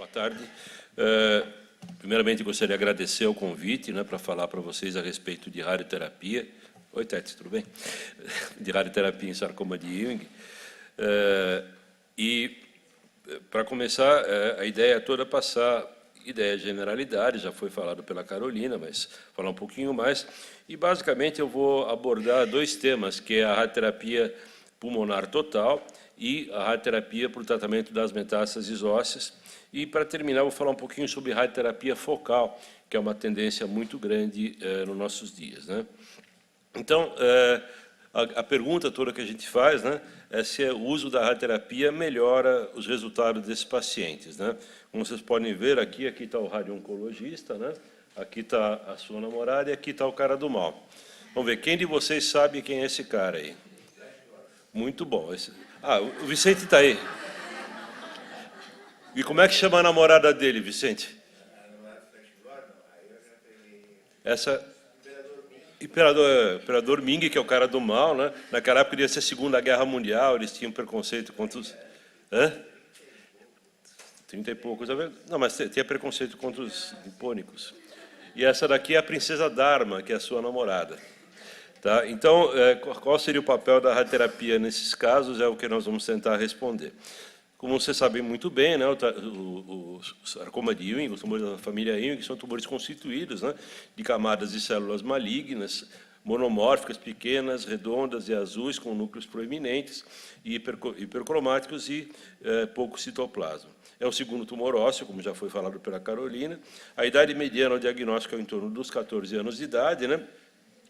Boa tarde. Primeiramente, gostaria de agradecer o convite, para falar para vocês a respeito de radioterapia. Oi, Tete, tudo bem? De radioterapia em sarcoma de Ewing. Para começar, a ideia toda é passar ideia de generalidade, já foi falado pela Carolina, mas falar um pouquinho mais. E, basicamente, eu vou abordar dois temas, que é a radioterapia pulmonar total e a radioterapia para o tratamento das metástases ósseas. E, para terminar, vou falar um pouquinho sobre radioterapia focal, que é uma tendência muito grande nos nossos dias. Então, a pergunta toda que a gente faz é se o uso da radioterapia melhora os resultados desses pacientes. Como vocês podem ver, aqui está o radio-oncologista, aqui está a sua namorada e aqui está o cara do mal. Vamos ver, quem de vocês sabe quem é esse cara aí? Muito bom. O Vicente está aí. E como é que chama a namorada dele, Vicente? Essa... Imperador Ming, que é o cara do mal, Naquela época, ia ser a Segunda Guerra Mundial, eles tinham preconceito contra os... 30 e poucos... Não, mas tinha preconceito contra os nipônicos. E essa daqui é a princesa Dharma, que é a sua namorada. Tá? Então, qual seria o papel da radioterapia nesses casos? É o que nós vamos tentar responder. Como vocês sabem muito bem, o sarcoma de Ewing, os tumores da família Ewing, são tumores constituídos de camadas de células malignas, monomórficas, pequenas, redondas e azuis, com núcleos proeminentes, hipercromáticos e pouco citoplasma. É o segundo tumor ósseo, como já foi falado pela Carolina. A idade mediana ao diagnóstico é em torno dos 14 anos de idade,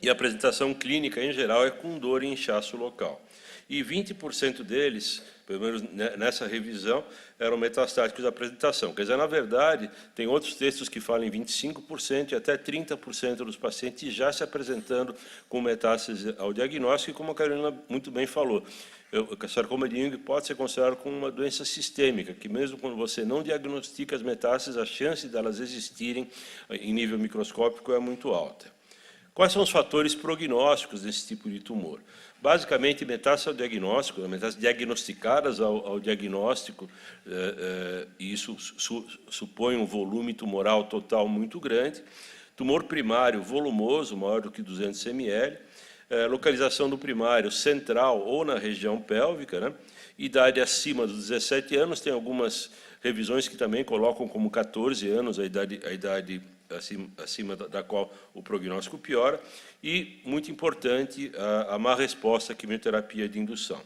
e a apresentação clínica, em geral, é com dor e inchaço local. E 20% deles, pelo menos nessa revisão, eram metastáticos da apresentação. Quer dizer, na verdade, tem outros textos que falam em 25% e até 30% dos pacientes já se apresentando com metástase ao diagnóstico, e como a Carolina muito bem falou, o sarcoma de Ewing pode ser considerado como uma doença sistêmica, que mesmo quando você não diagnostica as metástases, a chance delas existirem em nível microscópico é muito alta. Quais são os fatores prognósticos desse tipo de tumor? Basicamente, metástases ao diagnóstico, metástases diagnosticadas ao diagnóstico, e isso supõe um volume tumoral total muito grande. Tumor primário volumoso, maior do que 200 ml. Localização do primário central ou na região pélvica. Idade acima dos 17 anos, tem algumas revisões que também colocam como 14 anos a idade acima da qual o prognóstico piora, e, muito importante, a má resposta à quimioterapia de indução.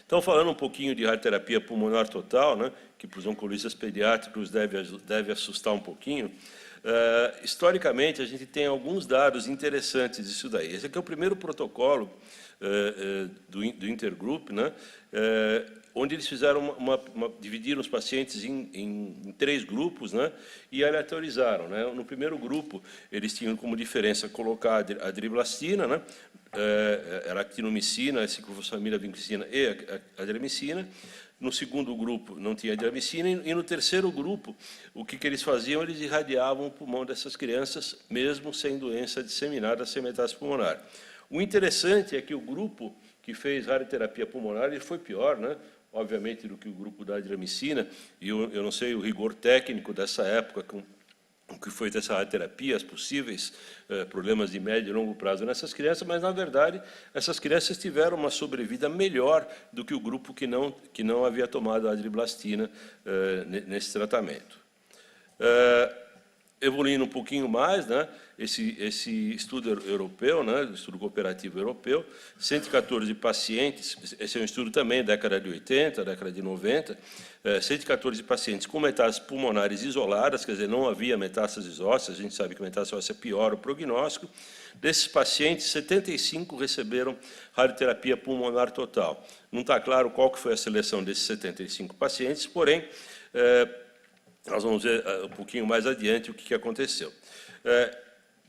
Então, falando um pouquinho de radioterapia pulmonar total, que para os oncologistas pediátricos deve assustar um pouquinho, historicamente, a gente tem alguns dados interessantes disso daí. Esse aqui é o primeiro protocolo do Intergroup, onde eles fizeram dividiram os pacientes em 3 grupos, e aleatorizaram. No primeiro grupo, eles tinham como diferença colocar a driblastina, era actinomicina, ciclofosfamida, vinclizina e a adriamicina. No segundo grupo, não tinha adriamicina, e no terceiro grupo, o que eles faziam? Eles irradiavam o pulmão dessas crianças, mesmo sem doença disseminada, sem metástase pulmonar. O interessante é que o grupo que fez radioterapia pulmonar ele foi pior, obviamente, do que o grupo da adriamicina, e eu não sei o rigor técnico dessa época, com o que foi dessa radioterapia, os possíveis problemas de médio e longo prazo nessas crianças, mas, na verdade, essas crianças tiveram uma sobrevida melhor do que o grupo que não havia tomado a adriblastina nesse tratamento. Evoluindo um pouquinho mais, esse estudo europeu, estudo cooperativo europeu, 114 pacientes, esse é um estudo também da década de 80, década de 90, 114 pacientes com metástases pulmonares isoladas, quer dizer, não havia metástases ósseas, a gente sabe que metástase óssea piora o prognóstico. Desses pacientes, 75 receberam radioterapia pulmonar total. Não está claro qual que foi a seleção desses 75 pacientes, porém, nós vamos ver um pouquinho mais adiante o que aconteceu.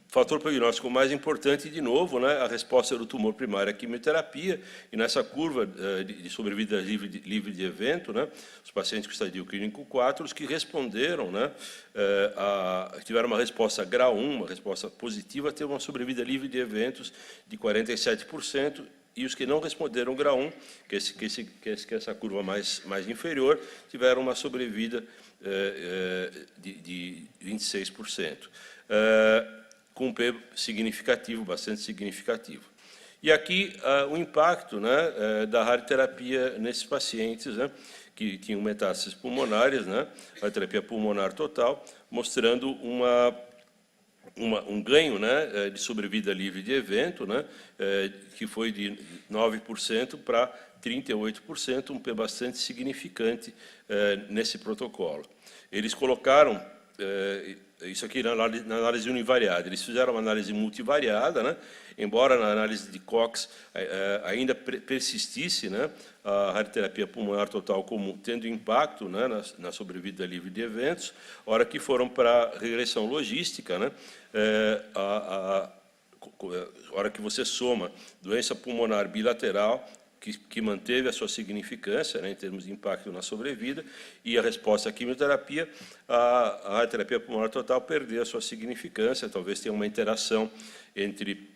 Fator prognóstico mais importante, de novo, a resposta do tumor primário à quimioterapia, e nessa curva de sobrevida livre de evento, os pacientes com estadio clínico 4, os que responderam, tiveram uma resposta grau 1, uma resposta positiva, teve uma sobrevida livre de eventos de 47%, e os que não responderam grau 1, que é essa curva mais inferior, tiveram uma sobrevida de 26%, com um P significativo, bastante significativo. E aqui o impacto, né, da radioterapia nesses pacientes, né, que tinham metástases pulmonares, né, radioterapia pulmonar total, mostrando um ganho, né, de sobrevida livre de evento, né, que foi de 9% para 38%, um P bastante significante nesse protocolo. Eles colocaram, isso aqui na análise univariada, eles fizeram uma análise multivariada, né, embora na análise de Cox ainda persistisse, né, a radioterapia pulmonar total como tendo impacto, né, na sobrevida livre de eventos, a hora que foram para a regressão logística, né, a hora que você soma doença pulmonar bilateral, que manteve a sua significância, né, em termos de impacto na sobrevida, e a resposta à quimioterapia, a radioterapia pulmonar total perdeu a sua significância, talvez tenha uma interação entre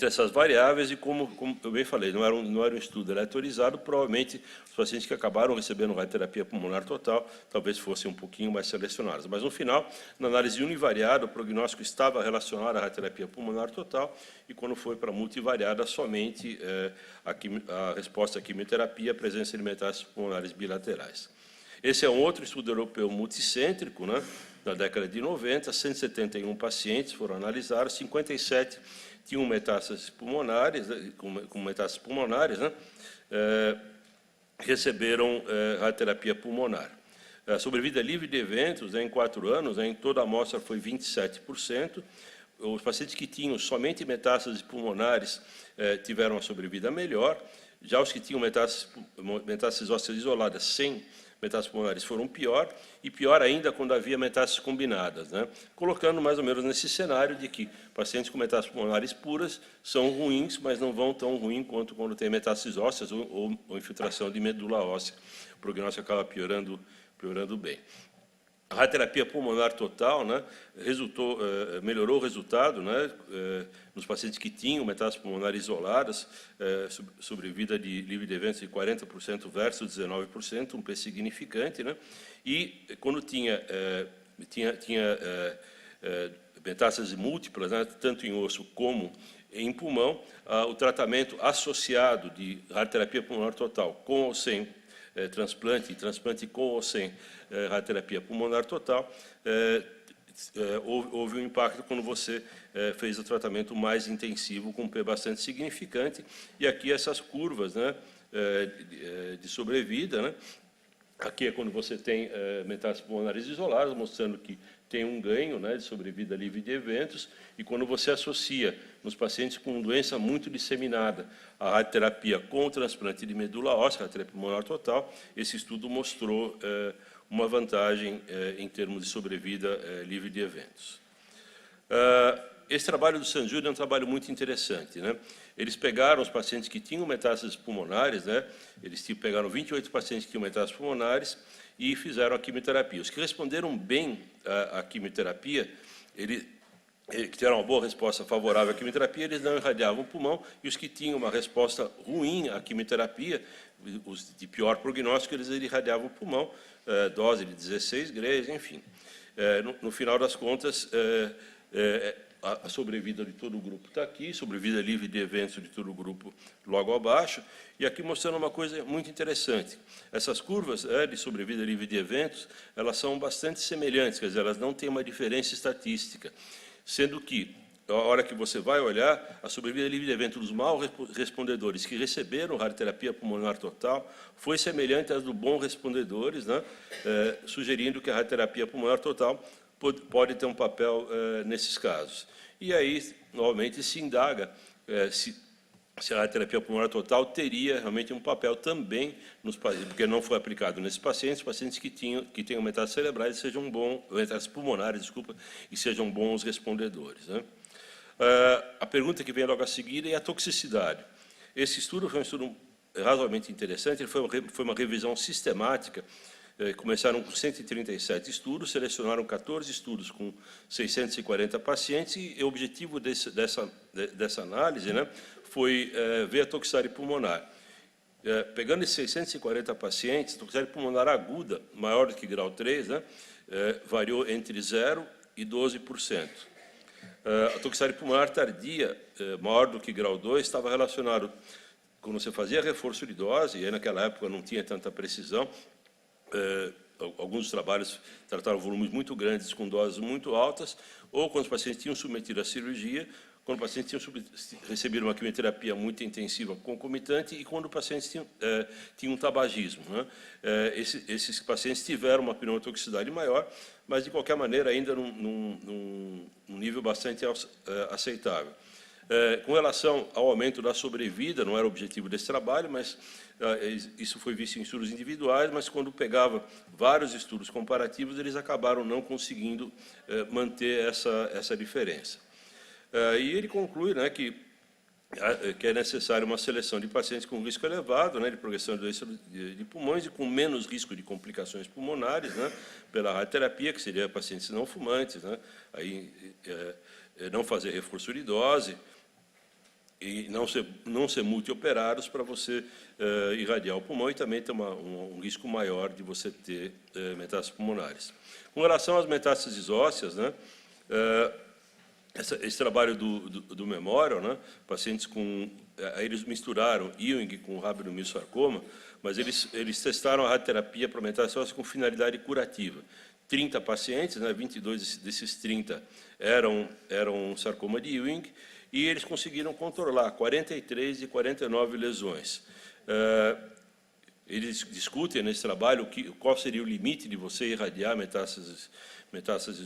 essas variáveis, e como eu bem falei, não era um estudo aleatorizado, provavelmente os pacientes que acabaram recebendo radioterapia pulmonar total talvez fossem um pouquinho mais selecionados. Mas, no final, na análise univariada, o prognóstico estava relacionado à radioterapia pulmonar total, e quando foi para multivariada, somente a resposta à quimioterapia, a presença de metástases pulmonares bilaterais. Esse é um outro estudo europeu multicêntrico, né, na década de 90, 171 pacientes foram analisados, 57 tinham metástases pulmonares, com metástases pulmonares, né, receberam radioterapia pulmonar. A sobrevida livre de eventos, né, em 4 anos, né, em toda a amostra foi 27%. Os pacientes que tinham somente metástases pulmonares tiveram uma sobrevida melhor. Já os que tinham metástases ósseas isoladas sem metástases pulmonares foram pior, e pior ainda quando havia metástases combinadas, né? Colocando mais ou menos nesse cenário de que pacientes com metástases pulmonares puras são ruins, mas não vão tão ruim quanto quando tem metástases ósseas ou infiltração de medula óssea. O prognóstico acaba piorando bem. A radioterapia pulmonar total, né, melhorou o resultado, né, nos pacientes que tinham metástases pulmonares isoladas, sobrevida livre de eventos de 40% versus 19%, um P significante, né, e quando tinha metástases múltiplas, né, tanto em osso como em pulmão, o tratamento associado de radioterapia pulmonar total com ou sem transplante com ou sem radioterapia pulmonar total, houve um impacto quando você fez o tratamento mais intensivo, com um P bastante significante, e aqui essas curvas, né, de sobrevida, né, aqui é quando você tem metástases pulmonares isoladas, mostrando que tem um ganho, né, de sobrevida livre de eventos, e quando você associa nos pacientes com doença muito disseminada a radioterapia com o transplante de medula óssea, radioterapia pulmonar total, esse estudo mostrou uma vantagem em termos de sobrevida livre de eventos. Esse trabalho do San Giulio é um trabalho muito interessante, né? Eles pegaram os pacientes que tinham metástases pulmonares, né? Eles pegaram 28 pacientes que tinham metástases pulmonares e fizeram a quimioterapia. Os que responderam bem à quimioterapia, que tiveram uma boa resposta favorável à quimioterapia, eles não irradiavam o pulmão, e os que tinham uma resposta ruim à quimioterapia, os de pior prognóstico, eles irradiavam o pulmão, dose de 16 grays, enfim. No final das contas, a sobrevida de todo o grupo está aqui, sobrevida livre de eventos de todo o grupo logo abaixo, e aqui mostrando uma coisa muito interessante. Essas curvas de sobrevida livre de eventos, elas são bastante semelhantes, quer dizer, elas não têm uma diferença estatística, sendo que, a hora que você vai olhar, a sobrevida livre de eventos dos mal respondedores que receberam radioterapia pulmonar total foi semelhante às dos bons respondedores, né, sugerindo que a radioterapia pulmonar total pode ter um papel nesses casos. E aí, novamente, se indaga se a radioterapia pulmonar total teria realmente um papel também nos pacientes, porque não foi aplicado nesses pacientes que tenham metástases cerebrais sejam metástases pulmonares, desculpa, e sejam bons respondedores, né? A pergunta que vem logo a seguir é a toxicidade. Esse estudo foi um estudo razoavelmente interessante, ele foi uma revisão sistemática. Começaram com 137 estudos, selecionaram 14 estudos com 640 pacientes, e o objetivo dessa análise, né, foi ver a toxicidade pulmonar. pegando esses 640 pacientes, a toxicidade pulmonar aguda, maior do que grau 3, né, variou entre 0% e 12%. A toxicidade pulmonar tardia, maior do que grau 2, estava relacionado, quando você fazia reforço de dose, e aí naquela época não tinha tanta precisão, alguns dos trabalhos trataram volumes muito grandes com doses muito altas, ou quando os pacientes tinham submetido à cirurgia, quando os pacientes tinham recebido uma quimioterapia muito intensiva concomitante e quando os pacientes tinham um tabagismo, né? Esses pacientes tiveram uma pneumotoxicidade maior, mas, de qualquer maneira, ainda num nível bastante aceitável. Com relação ao aumento da sobrevida, não era o objetivo desse trabalho, mas isso foi visto em estudos individuais, mas quando pegava vários estudos comparativos, eles acabaram não conseguindo manter essa diferença. E ele conclui, né, que é necessário uma seleção de pacientes com risco elevado, né, de progressão de doença de pulmões e com menos risco de complicações pulmonares, né, pela radioterapia, que seria pacientes não fumantes, né, aí, não fazer reforço de dose e não ser multioperados para você irradiar o pulmão e também ter um risco maior de você ter metástases pulmonares. Com relação às metástases ósseas, né, esse trabalho do Memorial, né, pacientes com... Aí eles misturaram Ewing com rabdomyosarcoma, mas eles testaram a radioterapia para metástase óssea com finalidade curativa. 30 pacientes, né, 22 desses 30 eram sarcoma de Ewing, e eles conseguiram controlar 43 de 49 lesões. Eles discutem nesse trabalho qual seria o limite de você irradiar metástases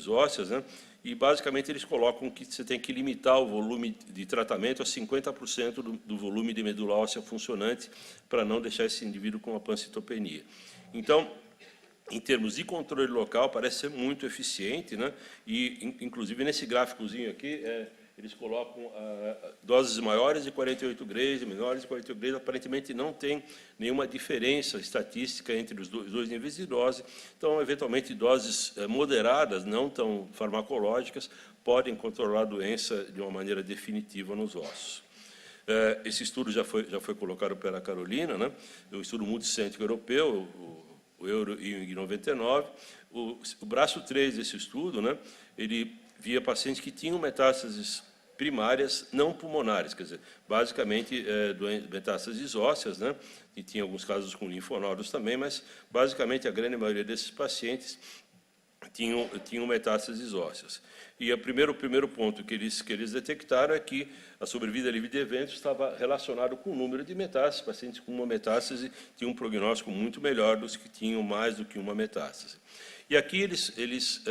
ósseas, né? E, basicamente, eles colocam que você tem que limitar o volume de tratamento a 50% do volume de medula óssea funcionante para não deixar esse indivíduo com uma pancitopenia. Então, em termos de controle local, parece ser muito eficiente, né? E, inclusive, nesse gráficozinho aqui, eles colocam doses maiores de 48 grays, menores de 48 grays, aparentemente não tem nenhuma diferença estatística entre os dois níveis de dose. Então, eventualmente, doses moderadas, não tão farmacológicas, podem controlar a doença de uma maneira definitiva nos ossos. Esse estudo já foi colocado pela Carolina, né? O estudo multicêntrico europeu, o Euro-Ewing 99. O braço 3 desse estudo, né? Ele via pacientes que tinham metástases primárias não pulmonares, quer dizer, basicamente metástases ósseas, né? E tinha alguns casos com linfonodos também, mas basicamente a grande maioria desses pacientes tinham metástases ósseas. E o primeiro ponto que eles detectaram é que a sobrevida livre de eventos estava relacionado com o número de metástases. Pacientes com uma metástase tinham um prognóstico muito melhor dos que tinham mais do que uma metástase. E aqui eles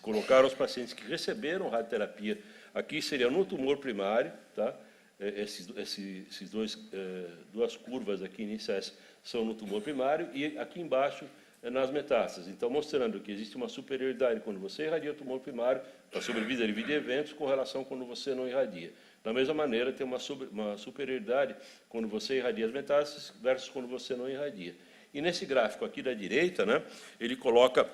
colocaram os pacientes que receberam radioterapia. Aqui seria no tumor primário, tá? Esses duas curvas aqui iniciais são no tumor primário e aqui embaixo nas metástases. Então, mostrando que existe uma superioridade quando você irradia o tumor primário, a sobrevida livre de eventos, com relação quando você não irradia. Da mesma maneira, tem uma superioridade quando você irradia as metástases versus quando você não irradia. E nesse gráfico aqui da direita, né, ele coloca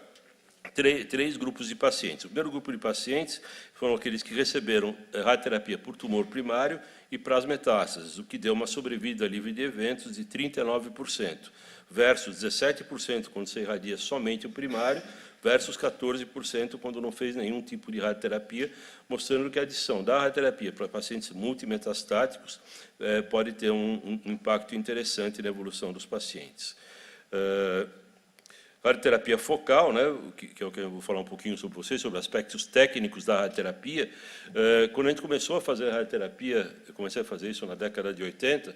três grupos de pacientes. O primeiro grupo de pacientes foram aqueles que receberam radioterapia por tumor primário e para as metástases, o que deu uma sobrevida livre de eventos de 39%, versus 17% quando você irradia somente o primário, versus 14% quando não fez nenhum tipo de radioterapia, mostrando que a adição da radioterapia para pacientes multimetastáticos pode ter um impacto interessante na evolução dos pacientes. Radioterapia focal, né, que é o que eu vou falar um pouquinho sobre vocês, sobre aspectos técnicos da radioterapia. Quando a gente começou a fazer radioterapia, eu comecei a fazer isso na década de 80,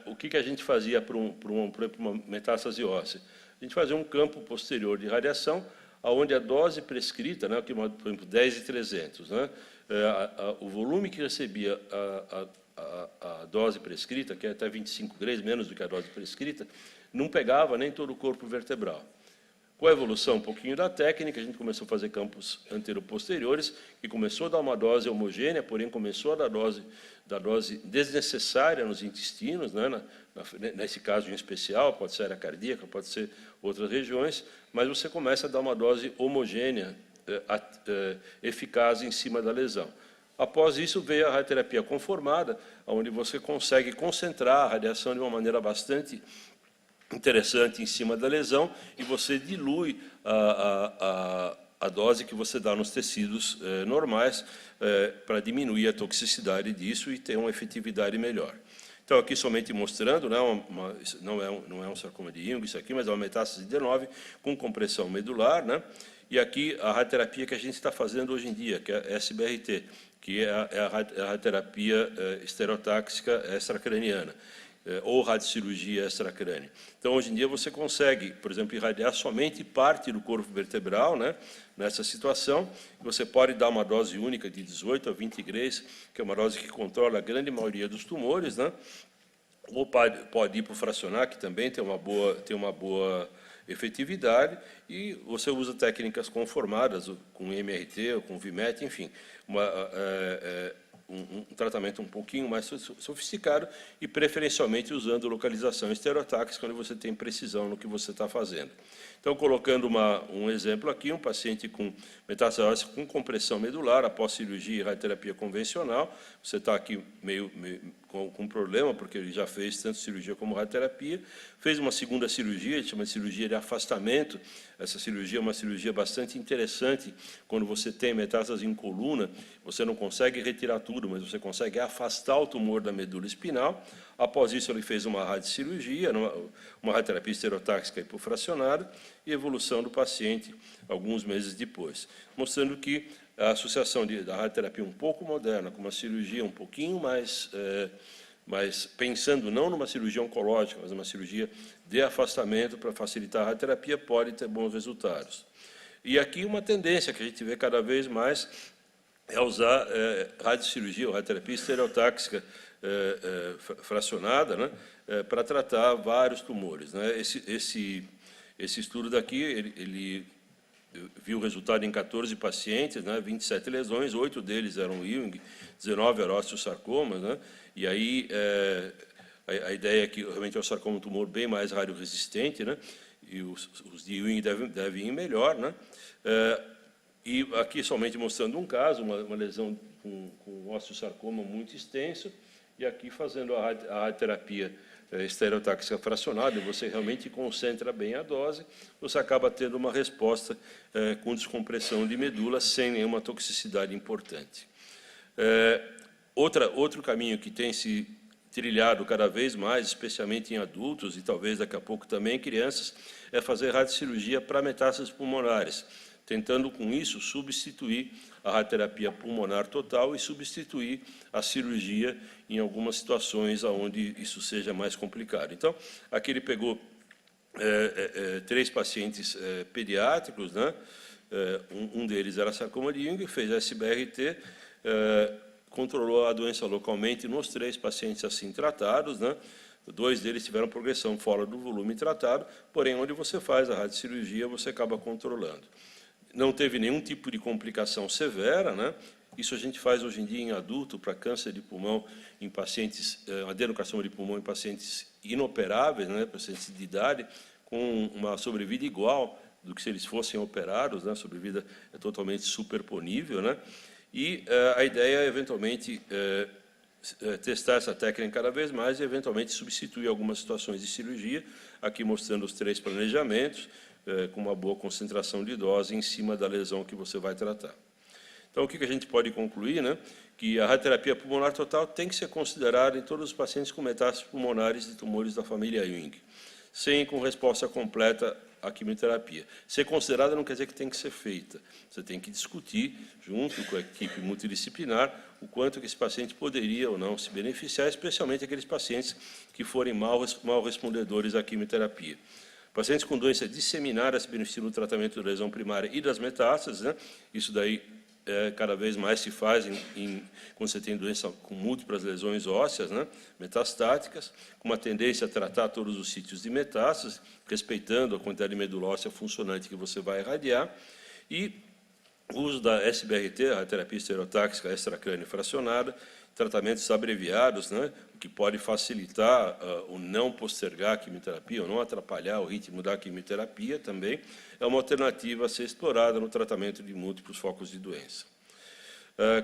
o que a gente fazia para uma metástase óssea? A gente fazia um campo posterior de radiação, onde a dose prescrita, né, por exemplo, 10/300, né, o volume que recebia a dose prescrita, que é até 25 grays, menos do que a dose prescrita, não pegava nem todo o corpo vertebral. Com a evolução um pouquinho da técnica, a gente começou a fazer campos anteroposteriores, que começou a dar uma dose homogênea, porém começou a dar dose desnecessária nos intestinos, né? Nesse caso em especial, pode ser área cardíaca, pode ser outras regiões, mas você começa a dar uma dose homogênea, eficaz em cima da lesão. Após isso, veio a radioterapia conformada, onde você consegue concentrar a radiação de uma maneira bastante interessante em cima da lesão e você dilui a dose que você dá nos tecidos normais para diminuir a toxicidade disso e ter uma efetividade melhor. Então, aqui somente mostrando, né, não é um sarcoma de Ewing isso aqui, mas é uma metástase de D9 com compressão medular, né? E aqui a radioterapia que a gente está fazendo hoje em dia, que é a SBRT, que é a radioterapia estereotáxica extracraniana, ou radiocirurgia extracrânea. Então, hoje em dia, você consegue, por exemplo, irradiar somente parte do corpo vertebral, né, nessa situação. Você pode dar uma dose única de 18 a 20 grays, que é uma dose que controla a grande maioria dos tumores, né, ou pode hipofracionar, que também tem uma boa efetividade, e você usa técnicas conformadas, com MRT ou com VMET, enfim, um tratamento um pouquinho mais sofisticado e, preferencialmente, usando localização estereotáxica, onde você tem precisão no que você está fazendo. Então, colocando um exemplo aqui, um paciente com metástase com compressão medular, após cirurgia e radioterapia convencional, você está aqui meio com problema, porque ele já fez tanto cirurgia como radioterapia, fez uma segunda cirurgia, chama de cirurgia de afastamento. Essa cirurgia é uma cirurgia bastante interessante, quando você tem metástase em coluna, você não consegue retirar tudo, mas você consegue afastar o tumor da medula espinal. Após isso, ele fez uma radiocirurgia, uma radioterapia estereotáxica hipofracionada, e evolução do paciente alguns meses depois, mostrando que a associação da radioterapia um pouco moderna com uma cirurgia um pouquinho mais pensando não numa cirurgia oncológica, mas numa cirurgia de afastamento para facilitar a radioterapia, pode ter bons resultados. E aqui uma tendência que a gente vê cada vez mais é usar radiocirurgia ou radioterapia estereotáxica fracionada, né, para tratar vários tumores, né. Esse estudo daqui, ele viu o resultado em 14 pacientes, né, 27 lesões, 8 deles eram Ewing, 19 eram osteosarcomas, né, e aí a ideia é que realmente é um sarcoma um tumor bem mais radioresistente, né, e os de Ewing devem ir melhor, né, e aqui somente mostrando um caso, uma lesão com osteosarcoma muito extenso, e aqui fazendo a radioterapia estereotáxica fracionada, você realmente concentra bem a dose, você acaba tendo uma resposta com descompressão de medula sem nenhuma toxicidade importante. Outro caminho que tem se trilhado cada vez mais, especialmente em adultos e talvez daqui a pouco também em crianças, é fazer radiocirurgia para metástases pulmonares, tentando com isso substituir a radioterapia pulmonar total e substituir a cirurgia em algumas situações onde isso seja mais complicado. Então, aqui ele pegou 3 pacientes pediátricos, né? Um deles era sarcoma de Ewing, fez SBRT, controlou a doença localmente nos 3 pacientes assim tratados, né? 2 deles tiveram progressão fora do volume tratado, porém, onde você faz a radiocirurgia, você acaba controlando. Não teve nenhum tipo de complicação severa, né? Isso a gente faz hoje em dia em adulto para câncer de pulmão em pacientes, adenocarcinoma de pulmão em pacientes inoperáveis, né? Pacientes de idade, com uma sobrevida igual do que se eles fossem operados, né? A sobrevida é totalmente superponível, né? E a ideia é, eventualmente, testar essa técnica cada vez mais e, eventualmente, substituir algumas situações de cirurgia, aqui mostrando os 3 planejamentos, com uma boa concentração de dose em cima da lesão que você vai tratar. Então, o que a gente pode concluir, né? Que a radioterapia pulmonar total tem que ser considerada em todos os pacientes com metástases pulmonares de tumores da família Ewing, sem com resposta completa à quimioterapia. Ser considerada não quer dizer que tem que ser feita. Você tem que discutir, junto com a equipe multidisciplinar, o quanto que esse paciente poderia ou não se beneficiar, especialmente aqueles pacientes que forem mal respondedores à quimioterapia. Pacientes com doença disseminada se beneficiam do tratamento da lesão primária e das metástases, né? Isso daí cada vez mais se faz quando você tem doença com múltiplas lesões ósseas, né? Metastáticas, com uma tendência a tratar todos os sítios de metástase, respeitando a quantidade de medula óssea funcionante que você vai irradiar, e o uso da SBRT, a terapia estereotáxica extracrâneo fracionada, tratamentos abreviados, né, o que pode facilitar o não postergar a quimioterapia, ou não atrapalhar o ritmo da quimioterapia também, é uma alternativa a ser explorada no tratamento de múltiplos focos de doença.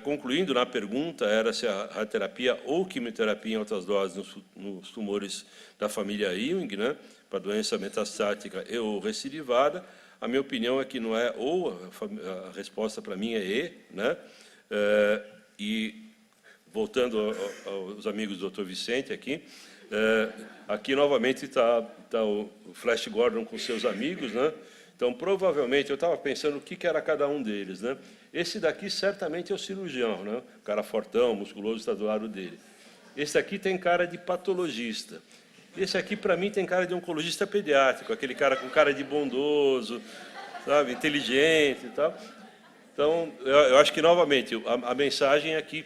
Concluindo, na pergunta era se a radioterapia ou quimioterapia em altas doses nos tumores da família Ewing, né, para doença metastática e ou recidivada. A minha opinião é que não é ou, a resposta para mim é E, né? E voltando aos amigos do Dr. Vicente aqui, aqui novamente está o Flash Gordon com seus amigos, né? Então, provavelmente, eu estava pensando o que era cada um deles, né? Esse daqui certamente é o cirurgião, né? O cara fortão, musculoso, está do lado dele. Esse aqui tem cara de patologista. Esse aqui, para mim, tem cara de oncologista pediátrico, aquele cara com cara de bondoso, sabe, inteligente e tal. Então, eu acho que, novamente, a mensagem é que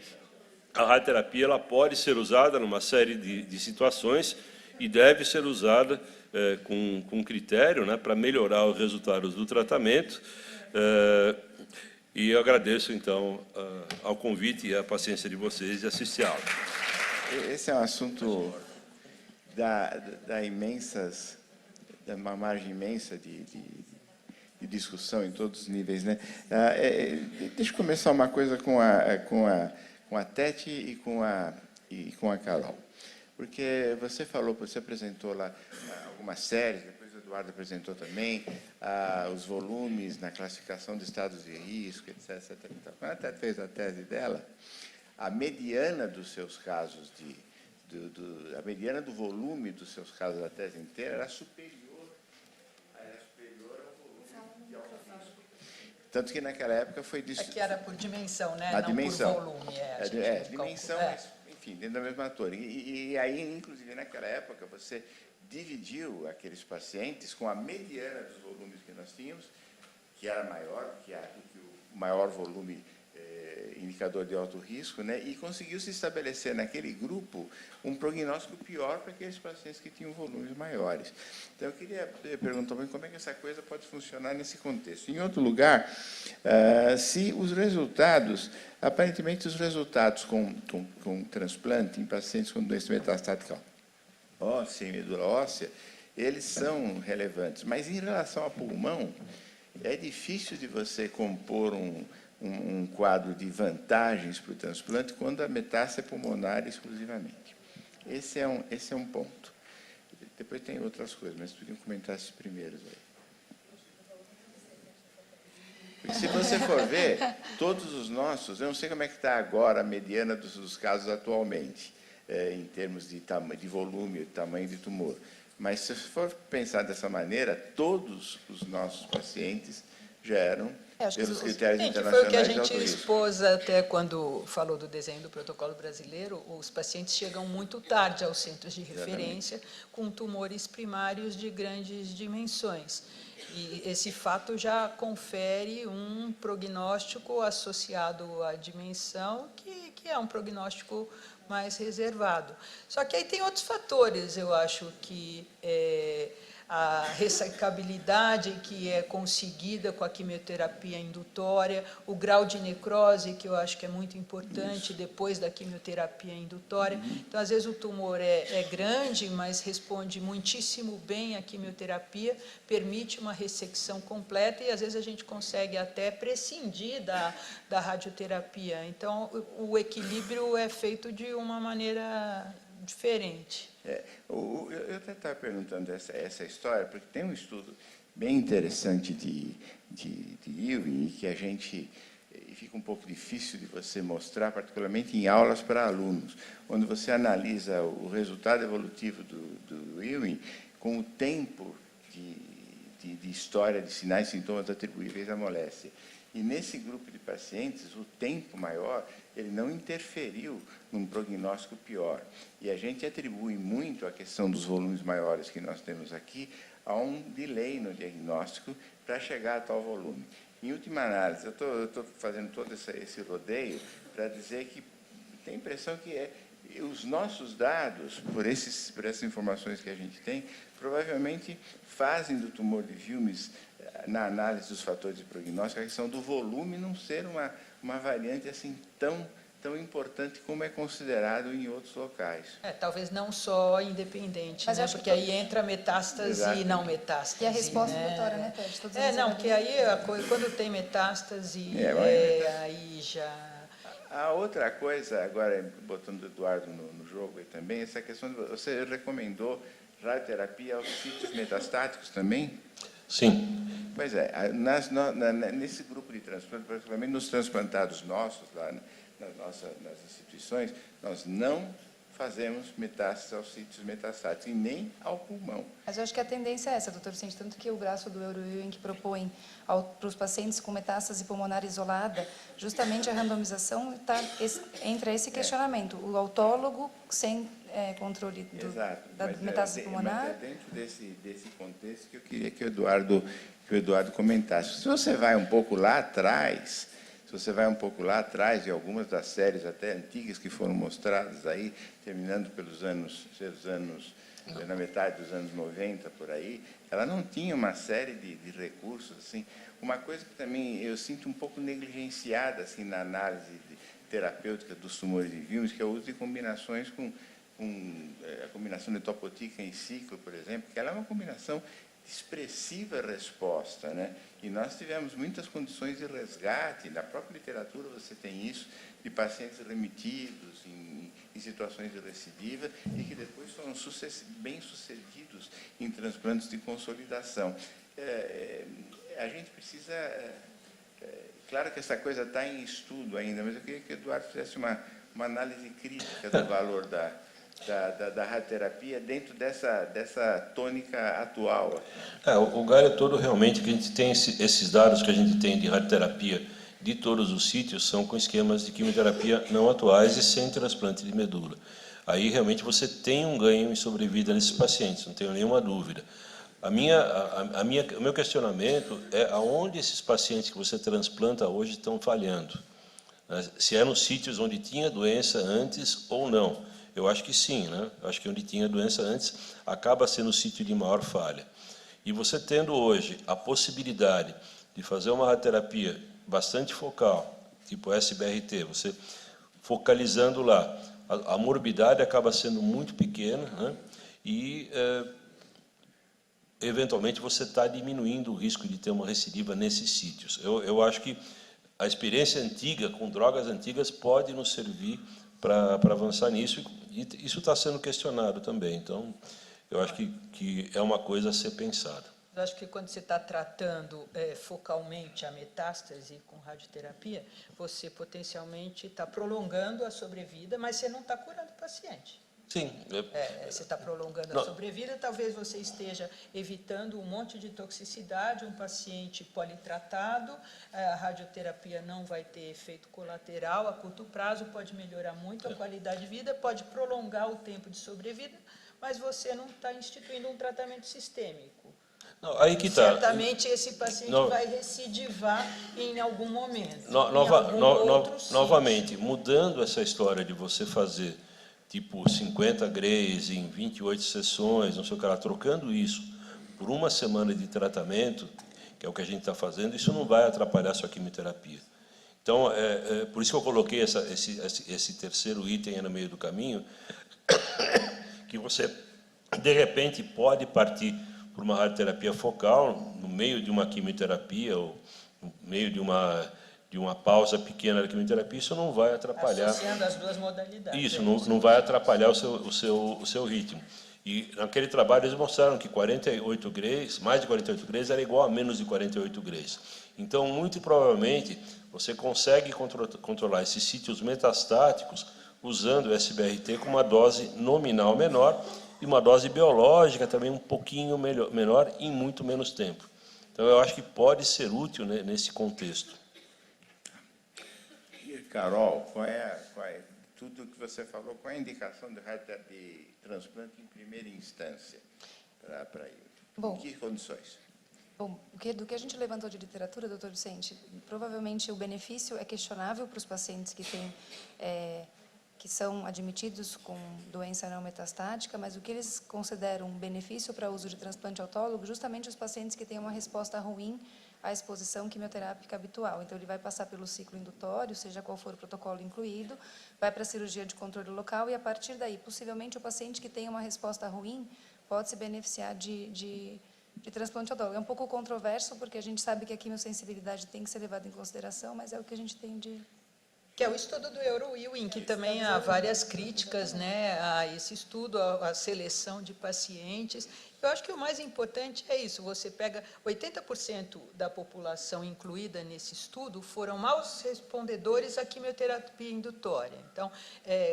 a radioterapia ela pode ser usada numa série de situações e deve ser usada com critério, né, para melhorar os resultados do tratamento. E eu agradeço, então, ao convite e à paciência de vocês de assistir a aula. Esse é um assunto da uma margem imensa de discussão em todos os níveis, né? Deixa eu começar uma coisa com a Tete e com a Carol. Porque você apresentou lá algumas séries, depois o Eduardo apresentou também os volumes na classificação de estados de risco, etc. Quando a Tete fez a tese dela, a mediana dos seus casos a mediana do volume dos seus casos da tese inteira era superior ao volume de alto risco. Tanto que naquela época foi... Aqui era por dimensão, né? A não dimensão. Por volume. Dimensão, mas, enfim, dentro da mesma torre. E aí, inclusive, naquela época, você dividiu aqueles pacientes com a mediana dos volumes que nós tínhamos, que era maior do que o maior volume indicador de alto risco, né, e conseguiu se estabelecer naquele grupo um prognóstico pior para aqueles pacientes que tinham volumes maiores. Então, eu queria perguntar como é que essa coisa pode funcionar nesse contexto. Em outro lugar, se os resultados, aparentemente os resultados com transplante em pacientes com doença metastática óssea e medula óssea, eles são relevantes, mas em relação ao pulmão, é difícil de você compor um quadro de vantagens para o transplante quando a metástase é pulmonar exclusivamente. Esse é um ponto. Depois tem outras coisas, mas podiam comentar esses primeiros aí. Porque se você for ver, todos os nossos, eu não sei como é que está agora a mediana dos casos atualmente, em termos de volume, de tamanho de tumor. Mas se for pensar dessa maneira, todos os nossos pacientes já eram pelos critérios internacionais. Foi o que a gente expôs até quando falou do desenho do protocolo brasileiro. Os pacientes chegam muito tarde aos centros de referência com tumores primários de grandes dimensões. E esse fato já confere um prognóstico associado à dimensão, que é um prognóstico mais reservado. Só que aí tem outros fatores, eu acho, que a ressecabilidade que é conseguida com a quimioterapia indutória, o grau de necrose, que eu acho que é muito importante depois da quimioterapia indutória. Então, às vezes, o tumor é grande, mas responde muitíssimo bem à quimioterapia, permite uma ressecção completa e, às vezes, a gente consegue até prescindir da radioterapia. Então, o equilíbrio é feito de uma maneira diferente. Eu até estava perguntando essa história, porque tem um estudo bem interessante de Ewing, que a gente fica um pouco difícil de você mostrar, particularmente em aulas para alunos, onde você analisa o resultado evolutivo do Ewing com o tempo de história de sinais e sintomas atribuíveis à moléstia. E nesse grupo de pacientes, o tempo maior, ele não interferiu num prognóstico pior. E a gente atribui muito a questão dos volumes maiores que nós temos aqui a um delay no diagnóstico para chegar a tal volume. Em última análise, eu estou fazendo todo esse rodeio para dizer que tem a impressão que os nossos dados, por essas informações que a gente tem, provavelmente fazem do tumor de Wilms, na análise dos fatores de prognóstico, a questão do volume não ser uma variante assim tão importante como é considerado em outros locais. Talvez não só independente, né? Porque aí entra metástase e não metástase. E a resposta, né? doutora, né, Tete? Não, que aí quando tem metástase, aí já... A outra coisa, agora botando o Eduardo no jogo aí também, essa questão, você recomendou radioterapia aos sítios metastáticos também? Sim. Pois é, nesse grupo de transplante, particularmente nos transplantados nossos, lá nas instituições, nós não fazemos metástases aos sítios metastáticos e nem ao pulmão. Mas eu acho que a tendência é essa, doutor Vicente, tanto que o braço do Euroviewing que propõe para os pacientes com metástase pulmonar isolada, justamente a randomização entra esse questionamento, o autólogo sem controle da metástase pulmonar. Mas é dentro desse contexto que eu queria que o Eduardo comentasse. Se você vai um pouco lá atrás, e algumas das séries até antigas que foram mostradas aí, terminando na metade dos anos 90, por aí, ela não tinha uma série de recursos, assim. Uma coisa que também eu sinto um pouco negligenciada, assim, na análise terapêutica dos tumores de Wilms, que é o uso de combinações com a combinação de topotecan e ciclo, por exemplo, que ela é uma combinação de expressiva resposta, né? E nós tivemos muitas condições de resgate, na própria literatura você tem isso, de pacientes remitidos em situações de recidiva e que depois foram bem-sucedidos em transplantes de consolidação. A gente precisa... claro que essa coisa está em estudo ainda, mas eu queria que o Eduardo fizesse uma análise crítica do valor da radioterapia dentro dessa tônica atual. O galho todo realmente que a gente tem esses dados que a gente tem de radioterapia de todos os sítios são com esquemas de quimioterapia não atuais e sem transplante de medula. Aí realmente você tem um ganho em sobrevida nesses pacientes, não tenho nenhuma dúvida. O meu questionamento é aonde esses pacientes que você transplanta hoje estão falhando. Se é nos sítios onde tinha doença antes ou não. Eu acho que sim, né? Eu acho que onde tinha doença antes acaba sendo o sítio de maior falha. E você tendo hoje a possibilidade de fazer uma radioterapia bastante focal, tipo SBRT, você focalizando lá, a morbidade acaba sendo muito pequena, né? E eventualmente você está diminuindo o risco de ter uma recidiva nesses sítios. Eu acho que a experiência antiga, com drogas antigas, pode nos servir para avançar nisso, e isso está sendo questionado também. Então, eu acho que é uma coisa a ser pensada. Eu acho que quando você está tratando focalmente a metástase com radioterapia, você potencialmente está prolongando a sobrevida, mas você não está curando o paciente. Sim. Você está prolongando a sobrevida, talvez você esteja evitando um monte de toxicidade, um paciente politratado, a radioterapia não vai ter efeito colateral a curto prazo, pode melhorar muito a qualidade de vida, pode prolongar o tempo de sobrevida, mas você não está instituindo um tratamento sistêmico. Não, aí que tá. Certamente esse paciente vai recidivar em algum momento. Novamente, mudando essa história de você fazer tipo 50 grays em 28 sessões, não sei o que lá, trocando isso por uma semana de tratamento, que é o que a gente está fazendo, isso não vai atrapalhar a sua quimioterapia. Então, por isso que eu coloquei esse terceiro item no meio do caminho, que você, de repente, pode partir por uma radioterapia focal, no meio de uma quimioterapia, ou no meio de uma pausa pequena da quimioterapia, isso não vai atrapalhar. Associando as duas modalidades. Isso, não vai atrapalhar o seu ritmo. E naquele trabalho eles mostraram que 48 grays, mais de 48 grays, era igual a menos de 48 grays. Então, muito provavelmente, você consegue controlar esses sítios metastáticos usando o SBRT com uma dose nominal menor e uma dose biológica também um pouquinho menor em muito menos tempo. Então, eu acho que pode ser útil, né, nesse contexto. Carol, tudo o que você falou, qual é a indicação de transplante em primeira instância para ele? Em que condições? Bom, do que a gente levantou de literatura, doutor Vicente, provavelmente o benefício é questionável para os pacientes que são admitidos com doença não metastática, mas o que eles consideram um benefício para o uso de transplante autólogo, justamente os pacientes que têm uma resposta ruim à exposição quimioterápica habitual. Então, ele vai passar pelo ciclo indutório, seja qual for o protocolo incluído, vai para a cirurgia de controle local e, a partir daí, possivelmente, o paciente que tem uma resposta ruim pode se beneficiar de transplante autólogo. É um pouco controverso, porque a gente sabe que a quimiosensibilidade tem que ser levada em consideração, mas é o que a gente tem de Que é o estudo do Euro-Ewing, em que também há várias críticas, né, a esse estudo, a seleção de pacientes. Eu acho que o mais importante é isso, você pega 80% da população incluída nesse estudo foram maus respondedores à quimioterapia indutória. Então,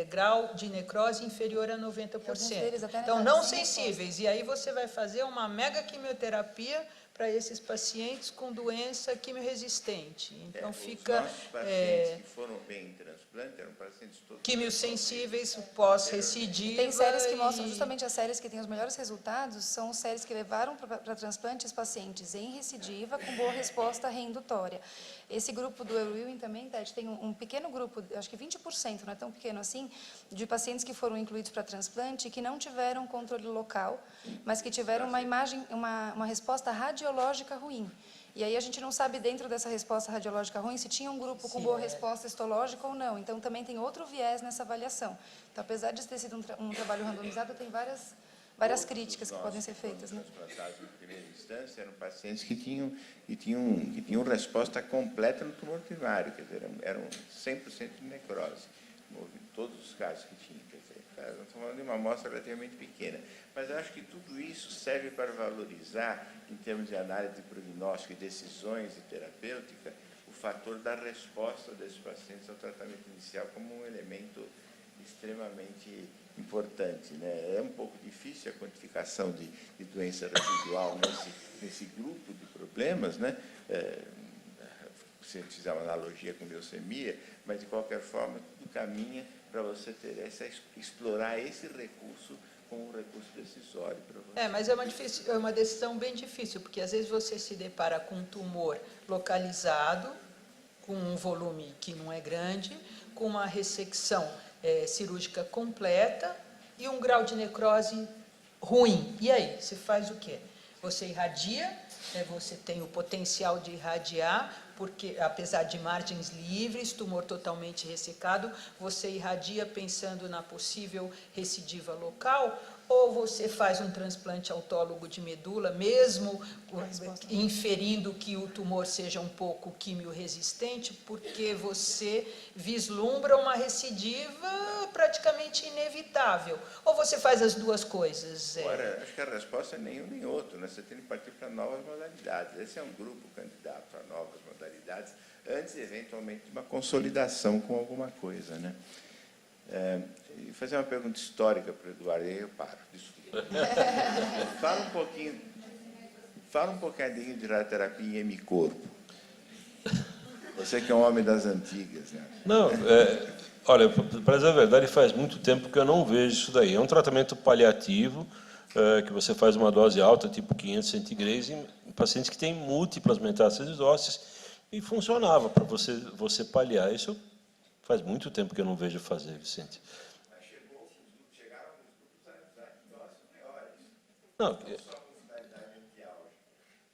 grau de necrose inferior a 90%. Então, não sensíveis. E aí você vai fazer uma mega quimioterapia para esses pacientes com doença quimioresistente. Então, fica... Os nossos pacientes que foram bem em transplante eram pacientes todos... Quimiosensíveis, pós-recidiva... Tem séries que mostram, justamente as séries que têm os melhores resultados, são séries que levaram para transplante os pacientes em recidiva com boa resposta reindutória. Esse grupo do Euro-Ewing também, Tete, tem um pequeno grupo, acho que 20%, não é tão pequeno assim, de pacientes que foram incluídos para transplante e que não tiveram controle local, mas que tiveram uma resposta radiológica ruim. E aí a gente não sabe, dentro dessa resposta radiológica ruim, se tinha um grupo com boa resposta histológica ou não. Então, também tem outro viés nessa avaliação. Então, apesar de ter sido um trabalho randomizado, tem várias críticas que podem ser feitas, né? Transplantados em primeira instância eram pacientes que tinham resposta completa no tumor primário, quer dizer, eram 100% de necrose, em todos os casos que tinham. Quer dizer, nós estamos falando de uma amostra relativamente pequena, mas eu acho que tudo isso serve para valorizar, em termos de análise de prognóstico e decisões de terapêutica, o fator da resposta desses pacientes ao tratamento inicial como um elemento extremamente importante, né? É um pouco difícil a quantificação de doença residual nesse grupo de problemas, né? Se fizer uma analogia com leucemia, mas, de qualquer forma, tudo caminha para você explorar esse recurso como um recurso decisório para você. Mas é uma decisão bem difícil, porque às vezes você se depara com um tumor localizado, com um volume que não é grande, com uma ressecção cirúrgica completa e um grau de necrose ruim. E aí, você faz o quê? Você irradia, você tem o potencial de irradiar, porque, apesar de margens livres, tumor totalmente ressecado, você irradia pensando na possível recidiva local, ou você faz um transplante autólogo de medula, mesmo inferindo que o tumor seja um pouco quimioresistente, porque você vislumbra uma recidiva praticamente inevitável. Ou você faz as duas coisas? Agora, acho que a resposta é nenhum nem outro, né? Você tem que partir para novas modalidades. Esse é um grupo candidato a novas modalidades, antes, eventualmente, de uma consolidação com alguma coisa, né? Vou fazer uma pergunta histórica para o Eduardo, e aí eu paro. Desculpa. Fala um pouquinho de radioterapia em hemicorpo. Você que é um homem das antigas, né? Não, olha, para dizer a verdade, faz muito tempo que eu não vejo isso daí. É um tratamento paliativo, que você faz uma dose alta, tipo 500 centigraus, em pacientes que têm múltiplas metástases ósseas, e funcionava para você paliar. Isso faz muito tempo que eu não vejo fazer, Vicente. Chegaram os grupos a ósseos maiores. Não,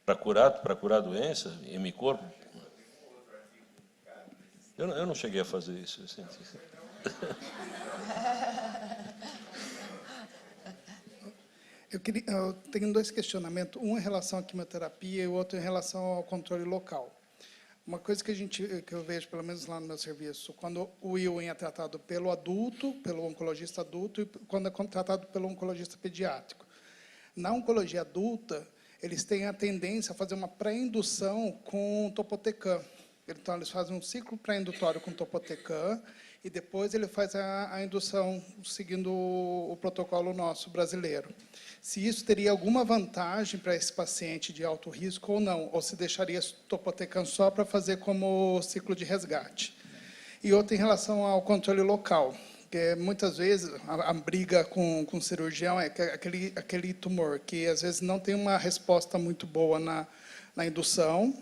para curar a doença, hemicorpo. Eu não cheguei a fazer isso, Vicente. Eu tenho dois questionamentos, um em relação à quimioterapia e o outro em relação ao controle local. Uma coisa que eu vejo, pelo menos lá no meu serviço, quando o Ewing é tratado pelo adulto, pelo oncologista adulto, e quando é tratado pelo oncologista pediátrico. Na oncologia adulta, eles têm a tendência a fazer uma pré-indução com topotecan. Então, eles fazem um ciclo pré-indutório com topotecan e depois ele faz a indução seguindo o protocolo nosso brasileiro. Se isso teria alguma vantagem para esse paciente de alto risco ou não, ou se deixaria topotecan só para fazer como ciclo de resgate. E outra em relação ao controle local, que muitas vezes a briga com o cirurgião é que aquele tumor que às vezes não tem uma resposta muito boa na indução,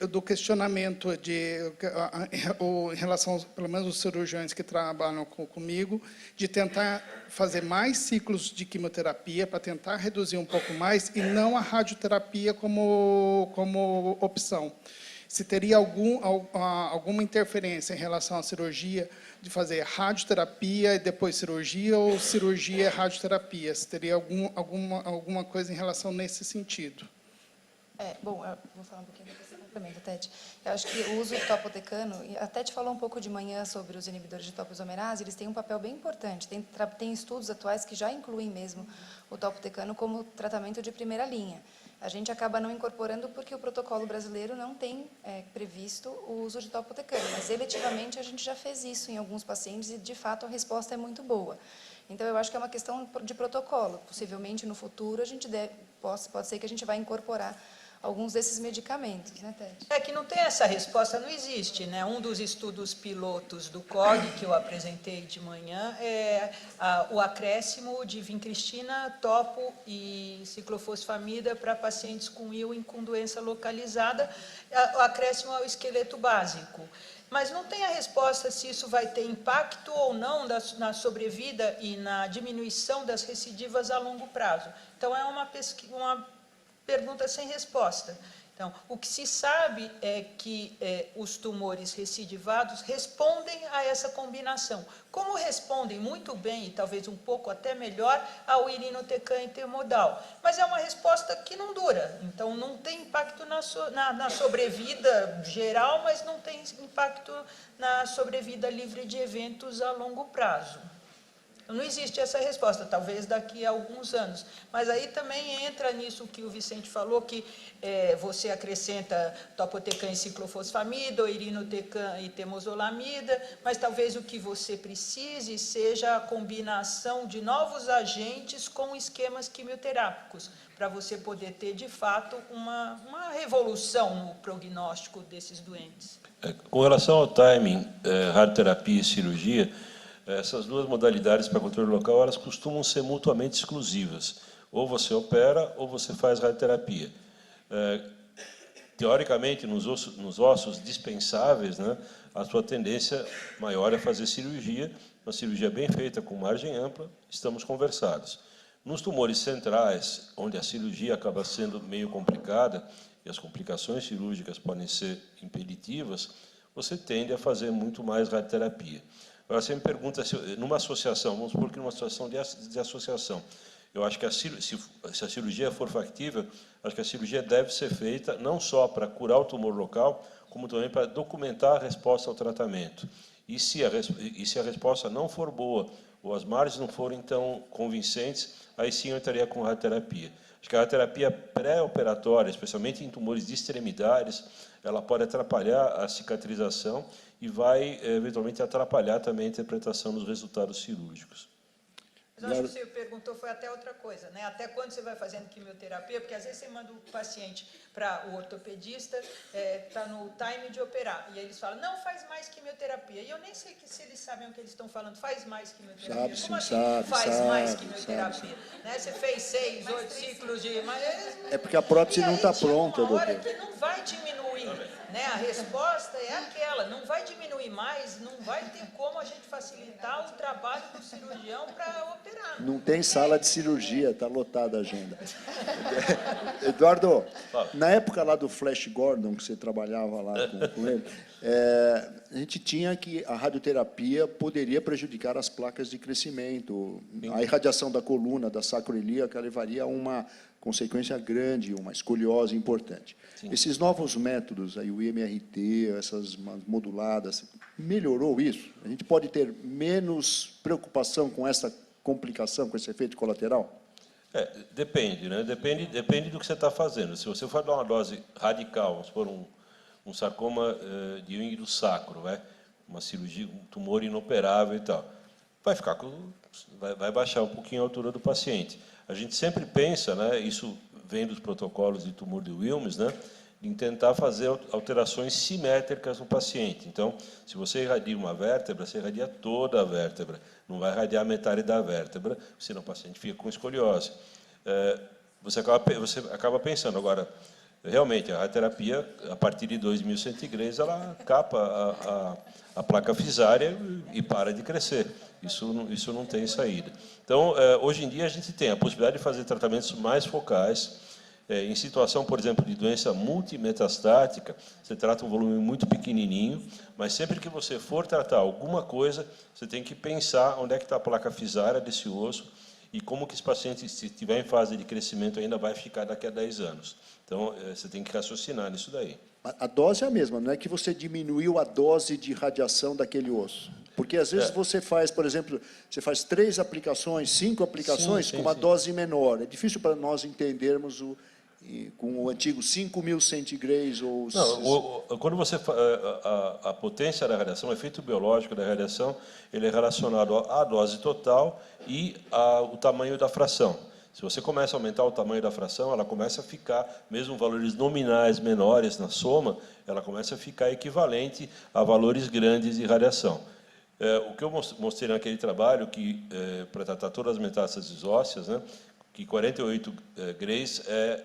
do questionamento em relação, pelo menos os cirurgiões que trabalham comigo, de tentar fazer mais ciclos de quimioterapia para tentar reduzir um pouco mais e não a radioterapia como opção. Se teria alguma interferência em relação à cirurgia, de fazer radioterapia e depois cirurgia, ou cirurgia e radioterapia? Se teria alguma coisa em relação nesse sentido? Bom, eu vou falar um pouquinho da questão. Complemento, Tete. Eu acho que o uso do topotecano, e a Tete falou um pouco de manhã sobre os inibidores de topoisomerase, eles têm um papel bem importante. Tem estudos atuais que já incluem mesmo o topotecano como tratamento de primeira linha. A gente acaba não incorporando porque o protocolo brasileiro não tem previsto o uso de topotecano, mas eletivamente a gente já fez isso em alguns pacientes e, de fato, a resposta é muito boa. Então, eu acho que é uma questão de protocolo. Possivelmente, no futuro, a gente pode ser que a gente vai incorporar alguns desses medicamentos, né, Tete? É que não tem essa resposta, não existe, né? Um dos estudos pilotos do COG, que eu apresentei de manhã, é o acréscimo de vincristina, topo e ciclofosfamida para pacientes com Ewing com doença localizada, o acréscimo ao esqueleto básico. Mas não tem a resposta se isso vai ter impacto ou não na sobrevida e na diminuição das recidivas a longo prazo. Então, é uma pergunta sem resposta. Então, o que se sabe é que os tumores recidivados respondem a essa combinação. Como respondem muito bem, e talvez um pouco até melhor, ao irinotecan intermodal. Mas é uma resposta que não dura. Então, não tem impacto na sobrevida geral, mas não tem impacto na sobrevida livre de eventos a longo prazo. Não existe essa resposta, talvez daqui a alguns anos. Mas aí também entra nisso que o Vicente falou, que você acrescenta topotecan e ciclofosfamida, ou irinotecan e temozolomida, mas talvez o que você precise seja a combinação de novos agentes com esquemas quimioterápicos, para você poder ter, de fato, uma revolução no prognóstico desses doentes. Com relação ao timing, radioterapia e cirurgia, essas duas modalidades para controle local, elas costumam ser mutuamente exclusivas. Ou você opera, ou você faz radioterapia. Teoricamente, nos ossos dispensáveis, né, a sua tendência maior é fazer cirurgia, uma cirurgia bem feita, com margem ampla, estamos conversados. Nos tumores centrais, onde a cirurgia acaba sendo meio complicada, e as complicações cirúrgicas podem ser impeditivas, você tende a fazer muito mais radioterapia. Agora, você me pergunta, numa associação, vamos supor que numa situação de associação, eu acho que se a cirurgia for factível, acho que a cirurgia deve ser feita não só para curar o tumor local, como também para documentar a resposta ao tratamento. E se a resposta não for boa, ou as margens não forem tão convincentes, aí sim eu estaria com radioterapia. Acho que a radioterapia pré-operatória, especialmente em tumores de extremidades, ela pode atrapalhar a cicatrização e vai, eventualmente, atrapalhar também a interpretação dos resultados cirúrgicos. Mas acho que você perguntou foi até outra coisa, né? Até quando você vai fazendo quimioterapia, porque às vezes você manda o paciente para o ortopedista, está no time de operar, e aí eles falam, não, faz mais quimioterapia. E eu nem sei se eles sabem o que eles estão falando, faz mais quimioterapia. Sabe, como sim, assim, faz mais sabe, quimioterapia? Né? Você fez 6, 8 ciclos de... É porque a prótese não está pronta, doutor. Uma hora doutor. que não vai diminuir, né? A resposta é aquela, não vai diminuir mais, não vai ter como a gente facilitar o trabalho do cirurgião para operar. Não tem sala de cirurgia, está lotada a agenda. Eduardo, na época lá do Flash Gordon, que você trabalhava lá com ele, a gente tinha que a radioterapia poderia prejudicar as placas de crescimento. A irradiação da coluna, da sacroiliaca, levaria a uma consequência grande, uma escoliose importante. Sim. Esses novos métodos, aí, o IMRT, essas moduladas, melhorou isso? A gente pode ter menos preocupação com essa complicação, com esse efeito colateral? Depende, né? Depende do que você está fazendo. Se você for dar uma dose radical, vamos supor um sarcoma de Ewing do sacro, uma cirurgia, um tumor inoperável e tal, vai baixar um pouquinho a altura do paciente. A gente sempre pensa, né, isso vem dos protocolos de tumor de Wilms, né, em tentar fazer alterações simétricas no paciente. Então, se você irradia uma vértebra, você irradia toda a vértebra, não vai irradiar metade da vértebra, senão o paciente fica com escoliose. Você acaba pensando, agora, realmente, a radioterapia, a partir de 2.000 centígrados, ela capa a placa fisária e para de crescer. Isso não tem saída. Então, hoje em dia, a gente tem a possibilidade de fazer tratamentos mais focais. Em situação, por exemplo, de doença multimetastática, você trata um volume muito pequenininho, mas sempre que você for tratar alguma coisa, você tem que pensar onde é que está a placa fisária desse osso e como que esse paciente, se estiver em fase de crescimento, ainda vai ficar daqui a 10 anos. Então, você tem que raciocinar nisso daí. A dose é a mesma, não é que você diminuiu a dose de radiação daquele osso. Porque, às vezes, você faz, por exemplo, você faz 3 aplicações, 5 aplicações com uma dose menor. É difícil para nós entendermos com o antigo 5.000 centigrays ou... Não, quando você a potência da radiação, o efeito biológico da radiação, ele é relacionado à dose total e ao tamanho da fração. Se você começa a aumentar o tamanho da fração, ela começa a ficar, mesmo valores nominais menores na soma, ela começa a ficar equivalente a valores grandes de radiação. O que eu mostrei naquele trabalho, que para tratar todas as metástases ósseas, né, que 48 grays é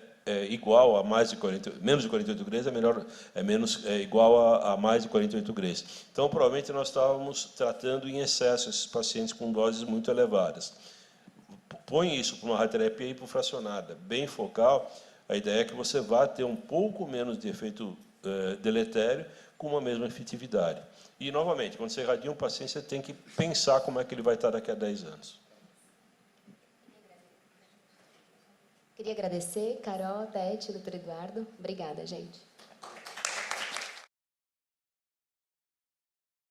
igual a mais de 48, menos de 48 grays é igual a mais de 48 grays. Então, provavelmente nós estávamos tratando em excesso esses pacientes com doses muito elevadas. Põe isso para uma radioterapia hipofracionada, bem focal, a ideia é que você vá ter um pouco menos de efeito deletério com uma mesma efetividade. E, novamente, quando você irradia um paciente, você tem que pensar como é que ele vai estar daqui a 10 anos. Queria agradecer, Carol, Tete, doutor Eduardo. Obrigada, gente.